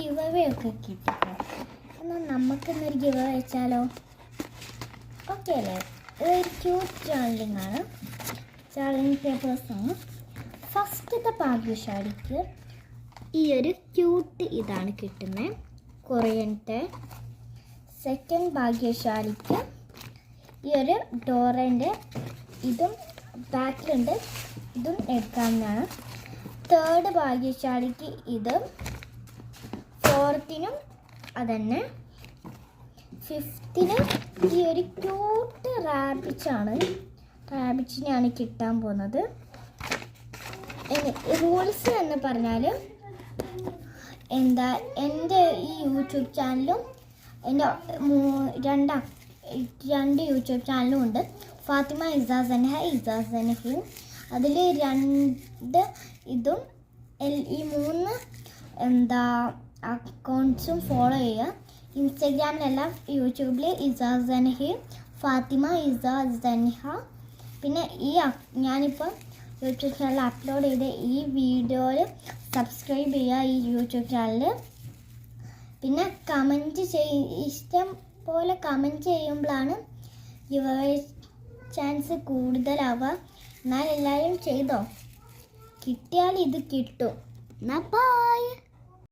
Give away ഒക്കെ കിട്ടിക്കോ. എന്നാൽ നമുക്കിന്നൊരു ഗിവ് അവേ വെച്ചാലോ? ഓക്കെ അല്ലേ? ഇതൊരു ക്യൂട്ട് ജേർണലിംഗ് ആണ്, ജേർണലിംഗ് പേപ്പേഴ്സാണ്. ഫസ്റ്റത്തെ ഭാഗ്യശാലിക്ക് ഈ ഒരു ക്യൂട്ട് ഇതാണ് കിട്ടുന്നത്, കൊറിയൻ്റെ. സെക്കൻഡ് ഭാഗ്യശാലിക്ക് ഈ ഒരു ഡോറൻ്റെ ഇതും ബാക്കിലുണ്ട്, ഇതും എടുക്കാവുന്നതാണ്. തേർഡ് ഭാഗ്യശാലിക്ക് ഇത്. ഫോർത്തിനും അതന്നെ. ഫിഫ്ത്തിന് ഈ ഒരു ക്യൂട്ട് റാബിറ്റിനെയാണ് കിട്ടാൻ പോകുന്നത്. റൂൾസ് എന്ന് പറഞ്ഞാൽ എന്താ, എൻ്റെ ഈ യൂട്യൂബ് ചാനലും എൻ്റെ രണ്ട് യൂട്യൂബ് ചാനലും ഉണ്ട്, ഫാത്തിമ ഇസാസൻഹയും. അതിൽ 2 ഇതും ഈ 3 അക്കൗണ്ട്സും ഫോളോ ചെയ്യുക. ഇൻസ്റ്റഗ്രാമിലെല്ലാം യൂട്യൂബിൽ ഇസാസൻഹയും ഫാത്തിമ ഇസാസൻഹ. പിന്നെ ഞാനിപ്പോൾ യൂട്യൂബ് ചാനൽ അപ്ലോഡ് ചെയ്ത ഈ വീഡിയോയിൽ സബ്സ്ക്രൈബ് ചെയ്യുക ഈ യൂട്യൂബ് ചാനൽ. പിന്നെ ഇഷ്ടം പോലെ കമൻറ്റ് ചെയ്യുമ്പോഴാണ് ഗിവ് ചാൻസ് കൂടുതലാവുക. എന്നാൽ എല്ലാവരും ചെയ്തോ, കിട്ടിയാൽ ഇത് കിട്ടും. എന്നാൽ ബൈ.